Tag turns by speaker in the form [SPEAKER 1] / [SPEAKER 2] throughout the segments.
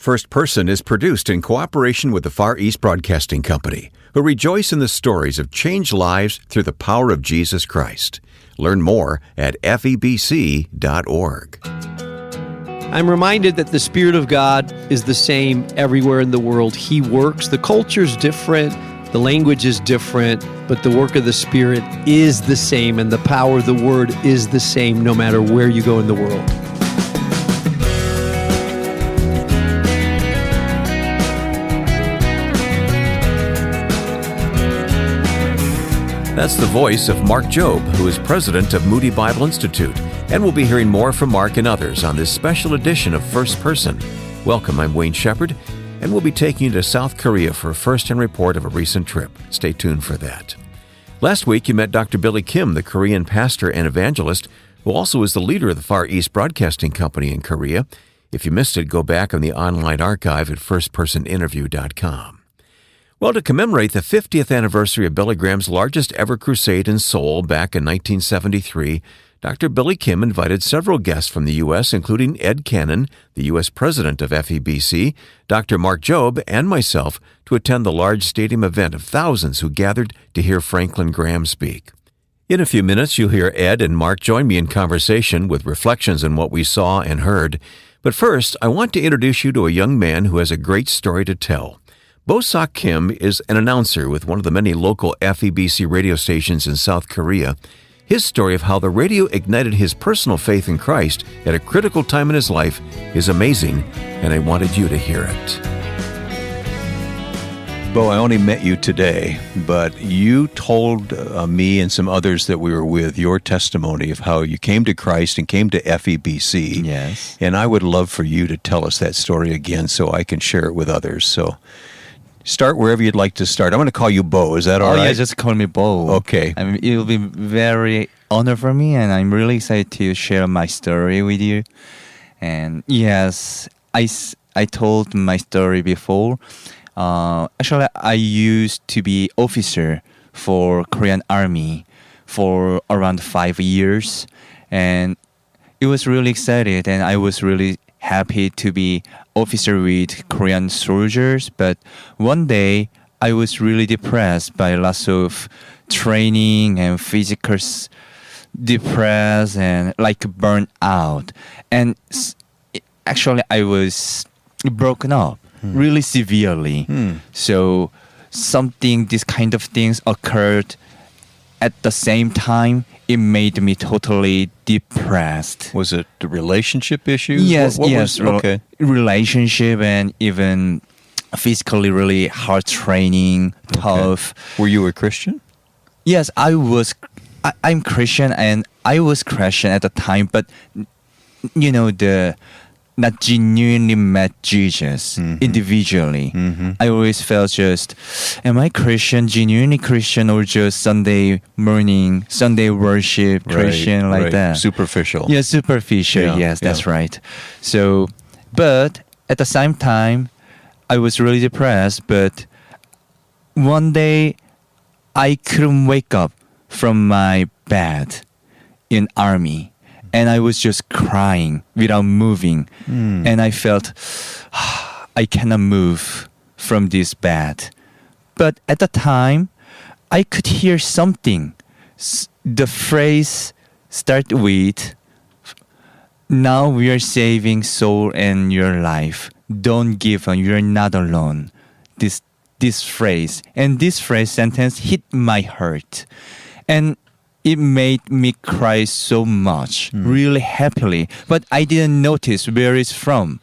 [SPEAKER 1] First Person is produced in cooperation with the Far East Broadcasting Company, who rejoice in the stories of changed lives through the power of Jesus Christ. Learn more at FEBC.org.
[SPEAKER 2] I'm reminded that the Spirit of God is the same everywhere in the world. He works. The culture's different. The language is different, but the work of the Spirit is the same, and the power of the Word is the same no matter where you go in the world.
[SPEAKER 1] That's the voice of Mark Jobe, who is president of Moody Bible Institute, and we'll be hearing more from Mark and others on this special edition of First Person. Welcome, I'm Wayne Shepherd, and we'll be taking you to South Korea for a first-hand report of a recent trip. Stay tuned for that. Last week, you met Dr. Billy Kim, the Korean pastor and evangelist, who also is the leader of the Far East Broadcasting Company in Korea. If you missed it, go back on the online archive at firstpersoninterview.com. Well, to commemorate the 50th anniversary of Billy Graham's largest ever crusade in Seoul back in 1973, Dr. Billy Kim invited several guests from the U.S., including Ed Cannon, the U.S. president of FEBC, Dr. Mark Jobe, and myself, to attend the large stadium event of thousands who gathered to hear Franklin Graham speak. In a few minutes, you'll hear Ed and Mark join me in conversation with reflections on what we saw and heard. But first, I want to introduce you to a young man who has a great story to tell. Bo-Sok Kim is an announcer with one of the many local FEBC radio stations in South Korea. His story of how the radio ignited his personal faith in Christ at a critical time in his life is amazing, and I wanted you to hear it.
[SPEAKER 3] Bo, I only met you today, but you told me and some others that we were with your testimony of how you came to Christ and came to FEBC.
[SPEAKER 4] Yes.
[SPEAKER 3] And I would love for you to tell us that story again so I can share it with others. So start wherever you'd like to start. I'm going to call you Bo. Is that all right?
[SPEAKER 4] Yeah, just call me Bo.
[SPEAKER 3] Okay.
[SPEAKER 4] I mean, it will be very honor for me, and I'm really excited to share my story with you. And yes, I told my story before. Actually, I used to be officer for Korean Army for around 5 years, and it was really excited, and I was really happy to be officer with Korean soldiers. But one day I was really depressed by lots of training and physical depressed and like burnt out. And actually I was broken up really severely. So this kind of things occurred at the same time. It made me totally depressed.
[SPEAKER 3] Was it the relationship issues?
[SPEAKER 4] Yes, yes.
[SPEAKER 3] Okay.
[SPEAKER 4] Relationship and even physically really hard training, tough.
[SPEAKER 3] Were you a Christian?
[SPEAKER 4] Yes, I'm Christian, and I was Christian at the time, but not genuinely met Jesus individually. I always felt just, am I Christian, genuinely Christian, or just Sunday morning, Sunday worship Christian like that?
[SPEAKER 3] Superficial.
[SPEAKER 4] Yeah, superficial.
[SPEAKER 3] Yeah,
[SPEAKER 4] yes, that's right. So, but at the same time, I was really depressed. But one day, I couldn't wake up from my bed in army. And I was just crying without moving. And I felt, I cannot move from this bed. But at the time, I could hear something. The phrase started with, now we are saving soul and your life. Don't give up, you're not alone. This phrase. And this phrase sentence hit my heart. And it made me cry so much, really happily. But I didn't notice where it's from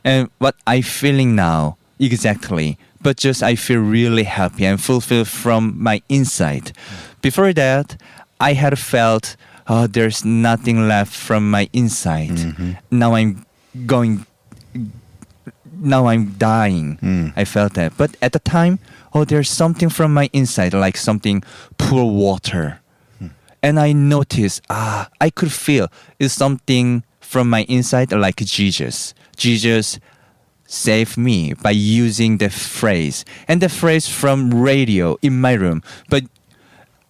[SPEAKER 4] and what I'm feeling now exactly. But just I feel really happy and fulfilled from my inside. Before that, I had felt, there's nothing left from my inside. Now I'm dying. I felt that. But at the time, there's something from my inside, like something pure water. And I noticed, I could feel it's something from my inside like Jesus. Jesus saved me by using the phrase. And the phrase from radio in my room. But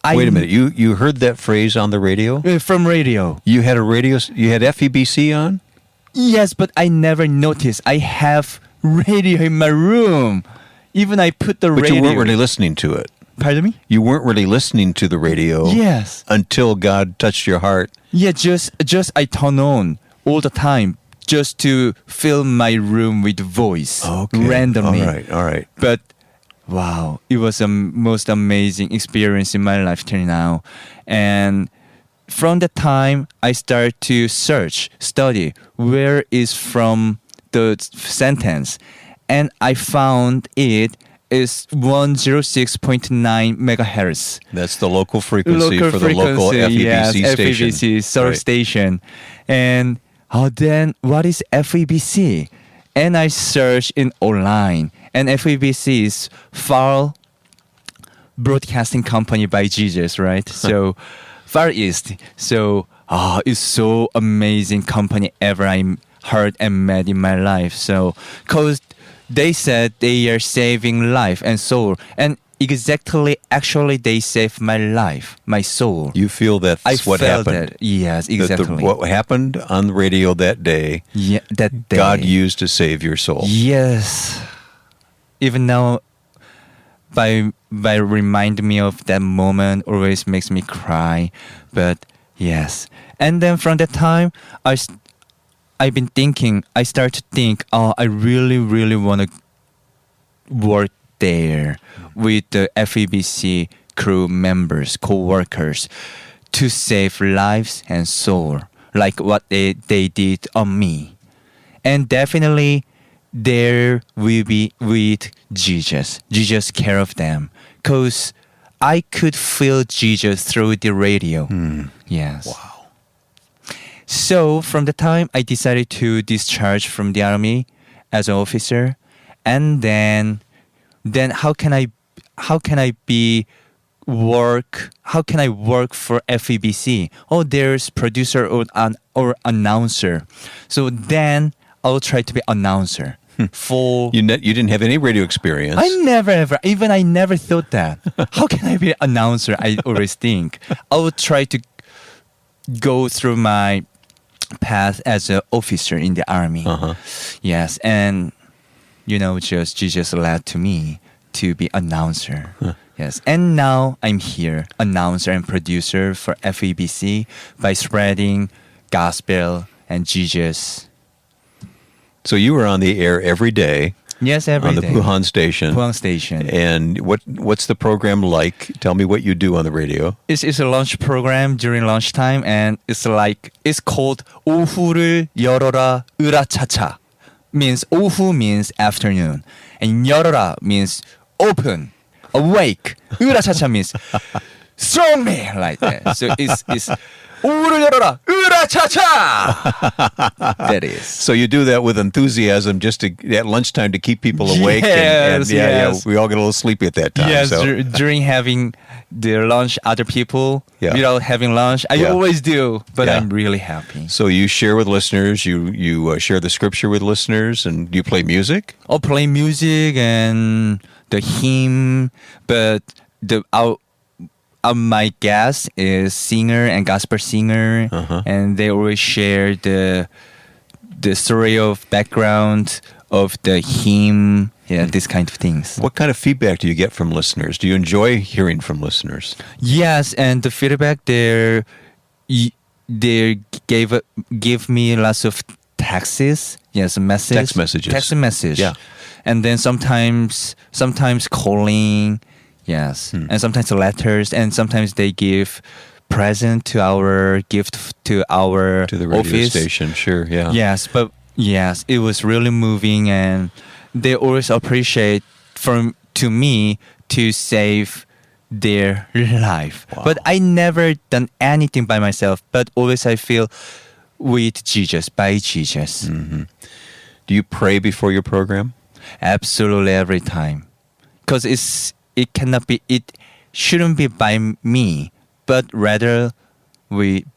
[SPEAKER 3] Wait a minute, you heard that phrase on the radio?
[SPEAKER 4] From radio.
[SPEAKER 3] You had FEBC on?
[SPEAKER 4] Yes, but I never noticed. I have radio in my room. Even I put the
[SPEAKER 3] But
[SPEAKER 4] radio.
[SPEAKER 3] you weren't really listening to it.
[SPEAKER 4] Pardon me?
[SPEAKER 3] You weren't really listening to the radio
[SPEAKER 4] Yes.
[SPEAKER 3] until God touched your heart.
[SPEAKER 4] Yeah, just I turn on all the time just to fill my room with voice randomly.
[SPEAKER 3] All right.
[SPEAKER 4] But wow, it was a most amazing experience in my life till now. And from that time, I started to study where is from the sentence. And I found it is 106.9 megahertz.
[SPEAKER 3] That's the local frequency for the local FEBC
[SPEAKER 4] yes,
[SPEAKER 3] station.
[SPEAKER 4] FEBC source
[SPEAKER 3] Right.
[SPEAKER 4] station. And then what is FEBC? And I searched in online. And FEBC is Far Broadcasting Company by Jesus, right? So Far East. So it's so amazing company ever I heard and met in my life. So cause they said they are saving life and soul, and actually they saved my life, my soul.
[SPEAKER 3] You feel that's
[SPEAKER 4] I
[SPEAKER 3] what
[SPEAKER 4] felt
[SPEAKER 3] happened.
[SPEAKER 4] that. Yes,
[SPEAKER 3] That
[SPEAKER 4] exactly.
[SPEAKER 3] what happened on the radio that day,
[SPEAKER 4] that day.
[SPEAKER 3] God used to save your soul.
[SPEAKER 4] Yes. Even now, by remind me of that moment, always makes me cry. But yes, and then from that time, I've been thinking. I start to think. Oh, I really, really want to work there with the FEBC crew members, co-workers, to save lives and soul, like what they did on me. And definitely, there will be with Jesus. Jesus care of them. Because I could feel Jesus through the radio. Yes.
[SPEAKER 3] Wow.
[SPEAKER 4] So from the time I decided to discharge from the army as an officer, and then how can I work for FEBC? Oh, there's producer or announcer. So then I'll try to be announcer for.
[SPEAKER 3] You didn't have any radio experience.
[SPEAKER 4] I never thought that. How can I be an announcer? I always think I will try to go through my path as an officer in the army. Yes, and just Jesus led to me to be announcer. Yes, and now I'm here, announcer and producer for FEBC by spreading gospel and Jesus.
[SPEAKER 3] So you were on the air every day.
[SPEAKER 4] Yes, every day.
[SPEAKER 3] On the Puhan station.
[SPEAKER 4] Puhan station.
[SPEAKER 3] And what's the program like? Tell me what you do on the radio.
[SPEAKER 4] It's a lunch program during lunchtime, and it's called 오후를 열어라 으라차차. Means 오후 means afternoon, and 열어라 means open, awake. 으라차차 means strongly like that. So it's 오후를 열어라 으라차차. That is.
[SPEAKER 3] So you do that with enthusiasm just at lunchtime to keep people awake.
[SPEAKER 4] Yes, yes.
[SPEAKER 3] We all get a little sleepy at that time.
[SPEAKER 4] Yes,
[SPEAKER 3] so.
[SPEAKER 4] during having the lunch, other people, without having lunch, I always do, but I'm really happy.
[SPEAKER 3] So you share with listeners, you share the scripture with listeners, and do you play music?
[SPEAKER 4] I'll play music and the hymn, but my guest is singer and gospel singer, and they always share the story of background of the hymn, this kind of things.
[SPEAKER 3] What kind of feedback do you get from listeners? Do you enjoy hearing from listeners?
[SPEAKER 4] Yes, and the feedback they give me lots of texts. Yes, messages.
[SPEAKER 3] Text messages.
[SPEAKER 4] Text message.
[SPEAKER 3] Yeah.
[SPEAKER 4] And then sometimes calling. Yes, and sometimes letters, and sometimes they give present to our
[SPEAKER 3] to the radio
[SPEAKER 4] office
[SPEAKER 3] station. Sure, yeah.
[SPEAKER 4] Yes, but yes, it was really moving, and they always appreciate to me to save their life.
[SPEAKER 3] Wow.
[SPEAKER 4] But I never done anything by myself. But always I feel with Jesus, by Jesus.
[SPEAKER 3] Do you pray before your program?
[SPEAKER 4] Absolutely every time, because it shouldn't be by me, but rather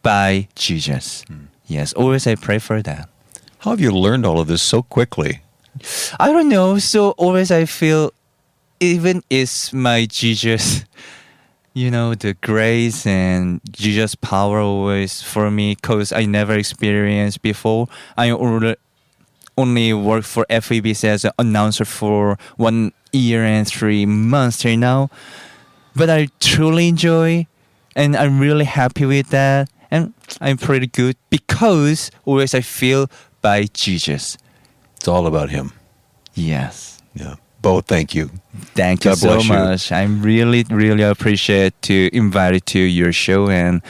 [SPEAKER 4] by Jesus. Yes, always I pray for that.
[SPEAKER 3] How have you learned all of this so quickly?
[SPEAKER 4] I don't know. So always I feel, even is my Jesus, the grace and Jesus' power always for me, because I never experienced before. only worked for FEBC as an announcer for 1 year and 3 months till now. But I truly enjoy, and I'm really happy with that. And I'm pretty good because always I feel by Jesus.
[SPEAKER 3] It's all about him.
[SPEAKER 4] Yes.
[SPEAKER 3] Yeah. Bo, thank you.
[SPEAKER 4] Thank you
[SPEAKER 3] God
[SPEAKER 4] so
[SPEAKER 3] bless you.
[SPEAKER 4] much. I'm really, really appreciate to invite you to your show and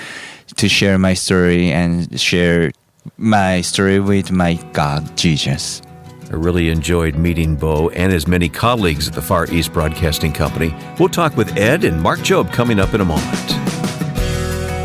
[SPEAKER 4] to share my story and share my story with my God, Jesus.
[SPEAKER 1] I really enjoyed meeting Bo and his many colleagues at the Far East Broadcasting Company. We'll talk with Ed and Mark Jobe coming up in a moment.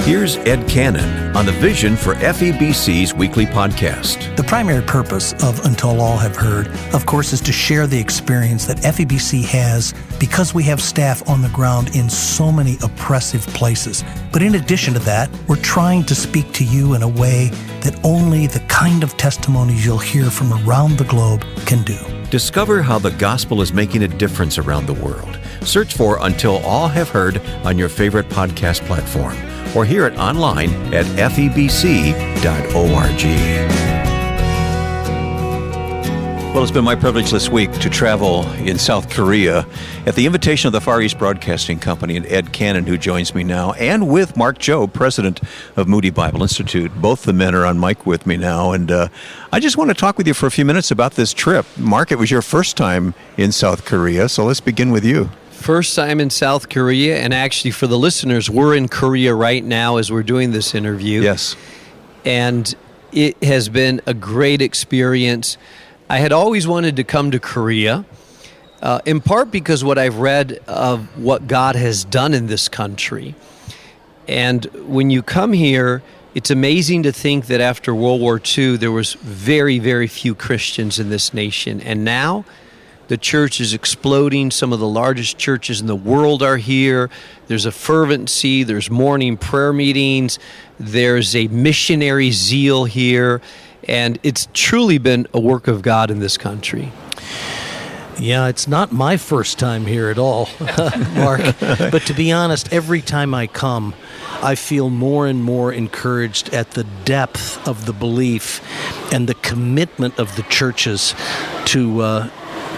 [SPEAKER 1] Here's Ed Cannon on the vision for FEBC's weekly podcast.
[SPEAKER 5] The primary purpose of Until All Have Heard, of course, is to share the experience that FEBC has because we have staff on the ground in so many oppressive places. But in addition to that, we're trying to speak to you in a way that only the kind of testimonies you'll hear from around the globe can do.
[SPEAKER 1] Discover how the gospel is making a difference around the world. Search for Until All Have Heard on your favorite podcast platform, or hear it online at febc.org.
[SPEAKER 3] Well, it's been my privilege this week to travel in South Korea at the invitation of the Far East Broadcasting Company and Ed Cannon, who joins me now, and with Mark Jobe, president of Moody Bible Institute. Both the men are on mic with me now, and I just want to talk with you for a few minutes about this trip. Mark, it was your first time in South Korea, so let's begin with you.
[SPEAKER 2] First time in South Korea, and actually for the listeners, we're in Korea right now as we're doing this interview.
[SPEAKER 3] Yes.
[SPEAKER 2] And it has been a great experience. I had always wanted to come to Korea, in part because what I've read of what God has done in this country. And when you come here, it's amazing to think that after World War II, there was very, very few Christians in this nation. And now the church is exploding. Some of the largest churches in the world are here. There's a fervency. There's morning prayer meetings. There's a missionary zeal here. And it's truly been a work of God in this country.
[SPEAKER 5] Yeah, it's not my first time here at all, Mark. But to be honest, every time I come, I feel more and more encouraged at the depth of the belief and the commitment of the churches to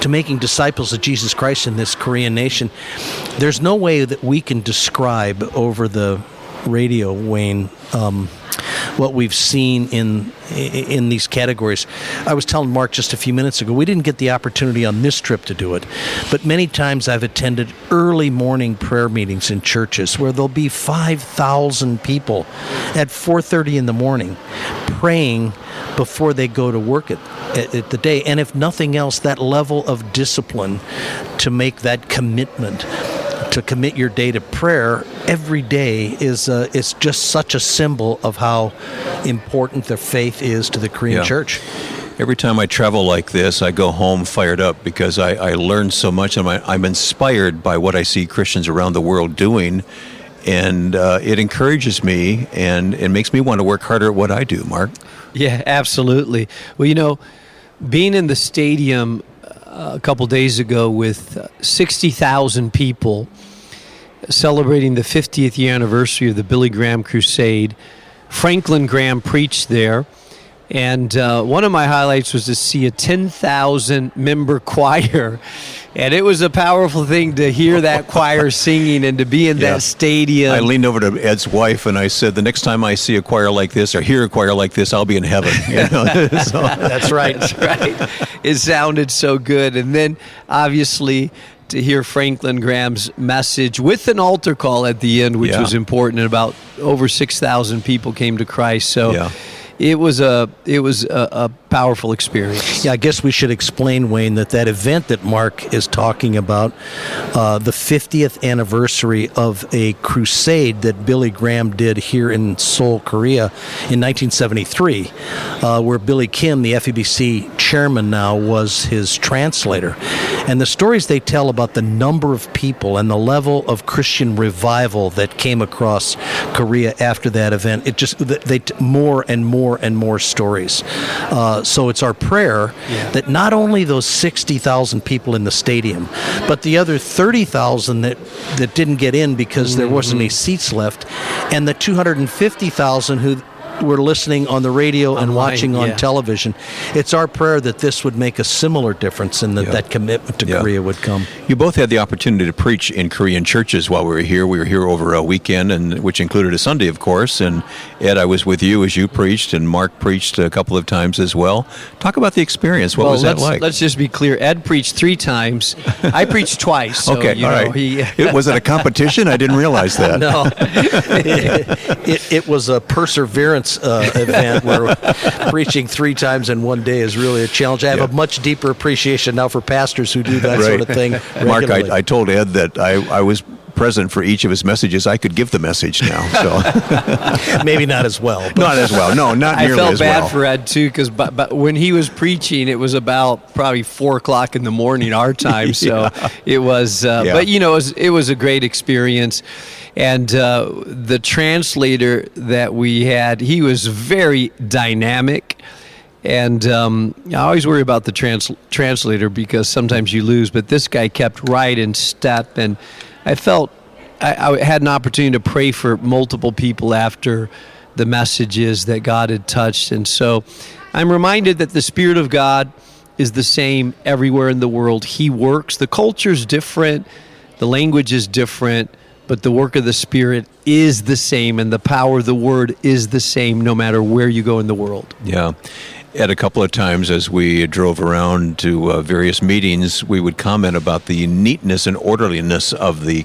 [SPEAKER 5] making disciples of Jesus Christ in this Korean nation. There's no way that we can describe over the radio, Wayne, what we've seen in these categories. I was telling Mark just a few minutes ago, we didn't get the opportunity on this trip to do it, but many times I've attended early morning prayer meetings in churches where there'll be 5,000 people at 4:30 in the morning praying before they go to work at the day. And if nothing else, that level of discipline to make that commitment, to commit your day to prayer every day is just such a symbol of how important their faith is to the Korean church.
[SPEAKER 3] Every time I travel like this, I go home fired up because I learn so much, and I'm inspired by what I see Christians around the world doing, and it encourages me, and it makes me want to work harder at what I do, Mark.
[SPEAKER 2] Yeah, absolutely. Well, you know, being in the stadium a couple days ago with 60,000 people celebrating the 50th year anniversary of the Billy Graham Crusade. Franklin Graham preached there, and one of my highlights was to see a 10,000 member choir, and it was a powerful thing to hear that choir singing and to be in that stadium.
[SPEAKER 3] I leaned over to Ed's wife and I said, the next time I see a choir like this or hear a choir like this, I'll be in heaven. You know? So.
[SPEAKER 2] That's right. That's right. It sounded so good. And then obviously to hear Franklin Graham's message with an altar call at the end, which was important, and about over 6,000 people came to Christ. So it was a powerful experience.
[SPEAKER 5] Yeah, I guess we should explain, Wayne, that event that Mark is talking about, the 50th anniversary of a crusade that Billy Graham did here in Seoul, Korea in 1973, where Billy Kim, the FEBC chairman now, was his translator. And the stories they tell about the number of people and the level of Christian revival that came across Korea after that event, more and more stories. So it's our prayer that not only those 60,000 people in the stadium, but the other 30,000 that didn't get in because there wasn't any seats left, and the 250,000 who were listening on the radio and
[SPEAKER 2] Online,
[SPEAKER 5] watching on
[SPEAKER 2] yeah.
[SPEAKER 5] television. It's our prayer that this would make a similar difference and that commitment to Korea would come.
[SPEAKER 3] You both had the opportunity to preach in Korean churches while we were here. We were here over a weekend, and which included a Sunday, of course. And Ed, I was with you as you preached, and Mark preached a couple of times as well. Talk about the experience. What was that like?
[SPEAKER 2] Let's just be clear. Ed preached 3 times. I preached twice. So,
[SPEAKER 3] Okay, all right. Was it a competition? I didn't realize that.
[SPEAKER 5] No, it was a perseverance event where preaching 3 times in one day is really a challenge. I have a much deeper appreciation now for pastors who do that sort of thing
[SPEAKER 3] Mark,
[SPEAKER 5] regularly.
[SPEAKER 3] I told Ed that I was present for each of his messages. I could give the message now. So
[SPEAKER 5] Maybe not as well. But
[SPEAKER 3] not as well. No, not
[SPEAKER 2] I
[SPEAKER 3] nearly
[SPEAKER 2] felt
[SPEAKER 3] as well.
[SPEAKER 2] bad for Ed too, because but when he was preaching, it was about probably 4:00 in the morning our time. So it was, but it was a great experience. And the translator that we had, he was very dynamic. And I always worry about the translator because sometimes you lose, but this guy kept right in step. And I felt I had an opportunity to pray for multiple people after the messages that God had touched. And so I'm reminded that the Spirit of God is the same everywhere in the world. He works. The culture's different. The language is different. But the work of the Spirit is the same, and the power of the Word is the same no matter where you go in the world.
[SPEAKER 3] Yeah. Ed, a couple of times as we drove around to various meetings, we would comment about the neatness and orderliness of the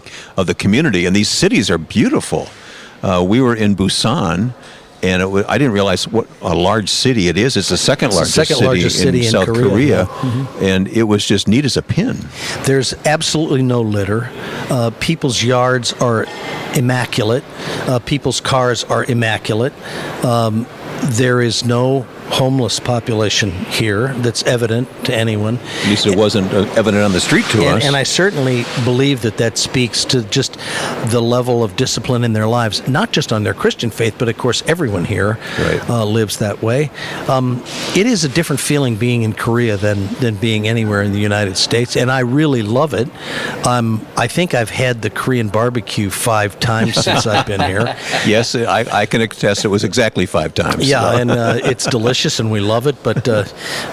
[SPEAKER 3] community. And these cities are beautiful. We were in Busan, and I didn't realize what a large city it is. It's the second largest city in South Korea. And it was just neat as a pin.
[SPEAKER 5] There's absolutely no litter. People's yards are immaculate. People's cars are immaculate. There is no homeless population here that's evident to anyone.
[SPEAKER 3] At least it wasn't evident on the street to us.
[SPEAKER 5] And I certainly believe that speaks to just the level of discipline in their lives, not just on their Christian faith, but of course everyone here lives that way. It is a different feeling being in Korea than being anywhere in the United States, and I really love it. I think I've had the Korean barbecue 5 times since I've been here.
[SPEAKER 3] Yes, I can attest it was exactly 5 times.
[SPEAKER 5] Yeah, and it's delicious and we love it, but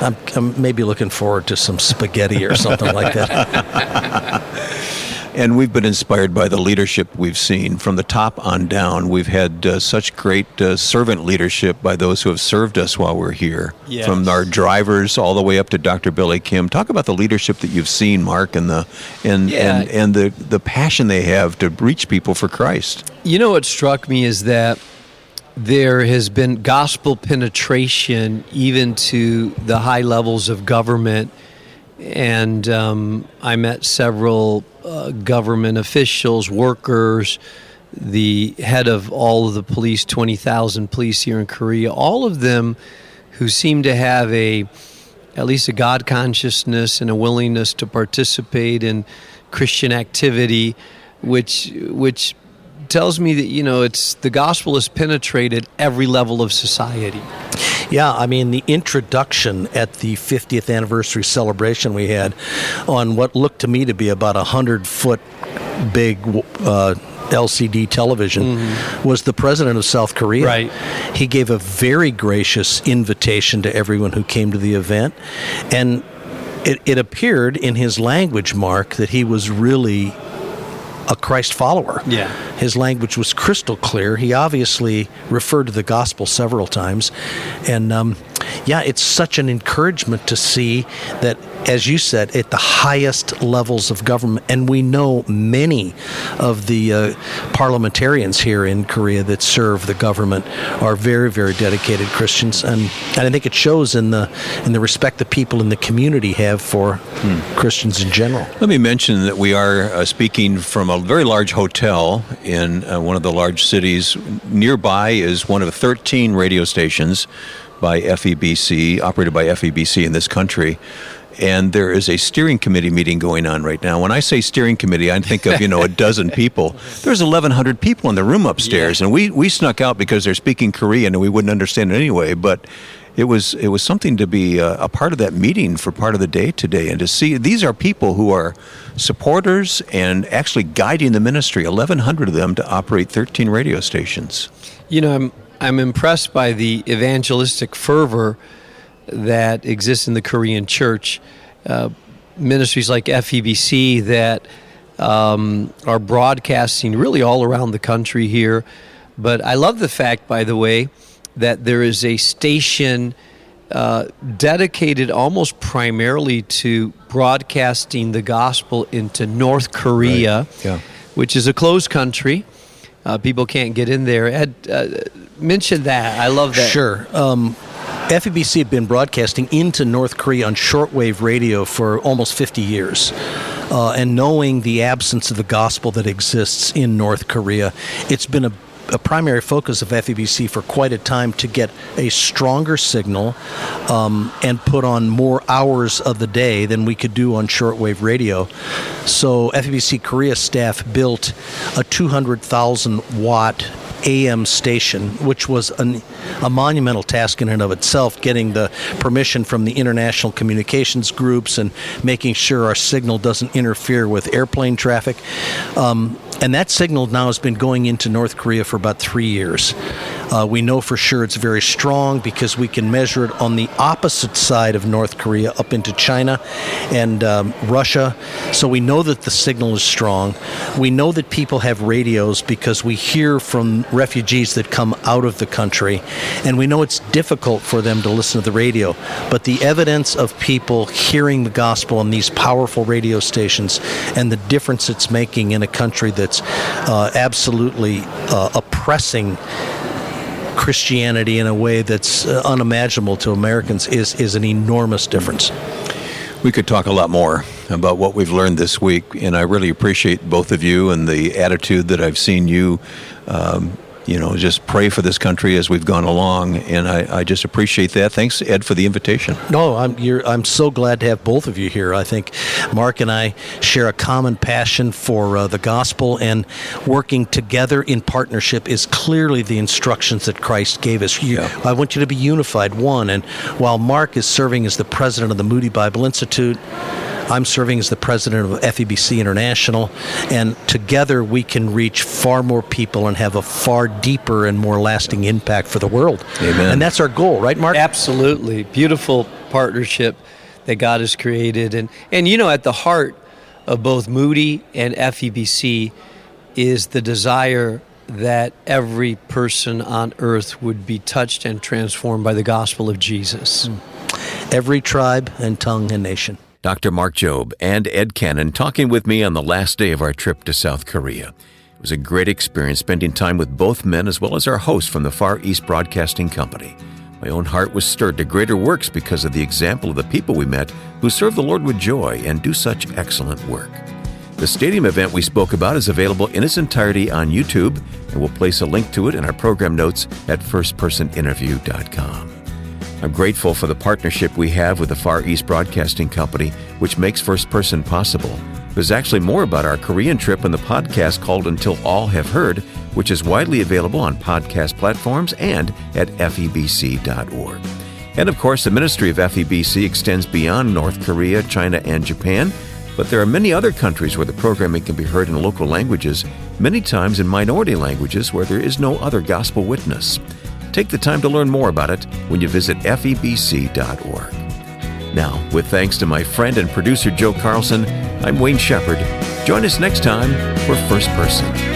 [SPEAKER 5] I'm maybe looking forward to some spaghetti or something like that.
[SPEAKER 3] And we've been inspired by the leadership we've seen from the top on down. We've had such great servant leadership by those who have served us while we're here.
[SPEAKER 2] Yes.
[SPEAKER 3] From our drivers all the way up to Dr. Billy Kim. Talk about the leadership that you've seen, Mark, and the passion they have to reach people for Christ.
[SPEAKER 2] You know what struck me is that there has been gospel penetration even to the high levels of government. And I met several government officials, workers, the head of all of the police, 20,000 police here in Korea, all of them who seem to have at least a God consciousness and a willingness to participate in Christian activity, which tells me that, it's the gospel has penetrated every level of society.
[SPEAKER 5] Yeah, I mean, the introduction at the 50th anniversary celebration we had on what looked to me to be about 100-foot big LCD television was the president of South Korea.
[SPEAKER 2] Right.
[SPEAKER 5] He gave a very gracious invitation to everyone who came to the event, and it appeared in his language, Mark, that he was really a Christ follower.
[SPEAKER 2] Yeah.
[SPEAKER 5] His language was crystal clear. He obviously referred to the gospel several times. And it's such an encouragement to see that, as you said, at the highest levels of government, and we know many of the parliamentarians here in Korea that serve the government are very, very dedicated Christians, and I think it shows in the respect that people in the community have for Christians in general.
[SPEAKER 3] Let me mention that we are speaking from a very large hotel in one of the large cities. Nearby is one of 13 radio stations by FEBC, operated by FEBC in this country. And there is a steering committee meeting going on right now. When I say steering committee, I think of, a dozen people. There's 1,100 people in the room upstairs. Yeah. And we snuck out because they're speaking Korean and we wouldn't understand it anyway. But it was something to be a part of that meeting for part of the day today. And to see, these are people who are supporters and actually guiding the ministry, 1,100 of them to operate 13 radio stations.
[SPEAKER 2] I'm impressed by the evangelistic fervor that exists in the Korean church. Ministries like FEBC that are broadcasting really all around the country here. But I love the fact, by the way, that there is a station dedicated almost primarily to broadcasting the gospel into North Korea,
[SPEAKER 3] Right. Yeah.
[SPEAKER 2] which is a closed country. People can't get in there. Ed, mention that. I love that.
[SPEAKER 5] Sure. FEBC had been broadcasting into North Korea on shortwave radio for almost 50 years. And knowing the absence of the gospel that exists in North Korea, it's been a primary focus of FEBC for quite a time to get a stronger signal and put on more hours of the day than we could do on shortwave radio. So FEBC Korea staff built a 200,000 watt AM station, which was a monumental task in and of itself, getting the permission from the international communications groups and making sure our signal doesn't interfere with airplane traffic. And that signal now has been going into North Korea for about 3 years. We know for sure it's very strong because we can measure it on the opposite side of North Korea up into China and Russia. So we know that the signal is strong. We know that people have radios because we hear from refugees that come out of the country. And we know it's difficult for them to listen to the radio. But the evidence of people hearing the gospel on these powerful radio stations and the difference it's making in a country that's absolutely oppressing Christianity in a way that's unimaginable to Americans is an enormous difference.
[SPEAKER 3] We could talk a lot more about what we've learned this week, and I really appreciate both of you and the attitude that I've seen you just pray for this country as we've gone along, and I just appreciate that. Thanks, Ed, for the invitation.
[SPEAKER 5] No, I'm so glad to have both of you here. I think Mark and I share a common passion for the gospel, and working together in partnership is clearly the instructions that Christ gave us. I want you to be unified, one. And while Mark is serving as the president of the Moody Bible Institute, I'm serving as the president of FEBC International, and together we can reach far more people and have a far deeper and more lasting impact for the world.
[SPEAKER 3] Amen.
[SPEAKER 5] And that's our goal, right, Mark?
[SPEAKER 2] Absolutely. Beautiful partnership that God has created. And at the heart of both Moody and FEBC is the desire that every person on earth would be touched and transformed by the gospel of Jesus.
[SPEAKER 5] Every tribe and tongue and nation.
[SPEAKER 1] Dr. Mark Jobe and Ed Cannon talking with me on the last day of our trip to South Korea. It was a great experience spending time with both men as well as our host from the Far East Broadcasting Company. My own heart was stirred to greater works because of the example of the people we met who serve the Lord with joy and do such excellent work. The stadium event we spoke about is available in its entirety on YouTube, and we'll place a link to it in our program notes at firstpersoninterview.com. I'm grateful for the partnership we have with the Far East Broadcasting Company, which makes First Person possible. There's actually more about our Korean trip in the podcast called Until All Have Heard, which is widely available on podcast platforms and at febc.org. And of course, the ministry of FEBC extends beyond North Korea, China, and Japan, but there are many other countries where the programming can be heard in local languages, many times in minority languages where there is no other gospel witness. Take the time to learn more about it when you visit febc.org. Now, with thanks to my friend and producer Joe Carlson, I'm Wayne Shepherd. Join us next time for First Person.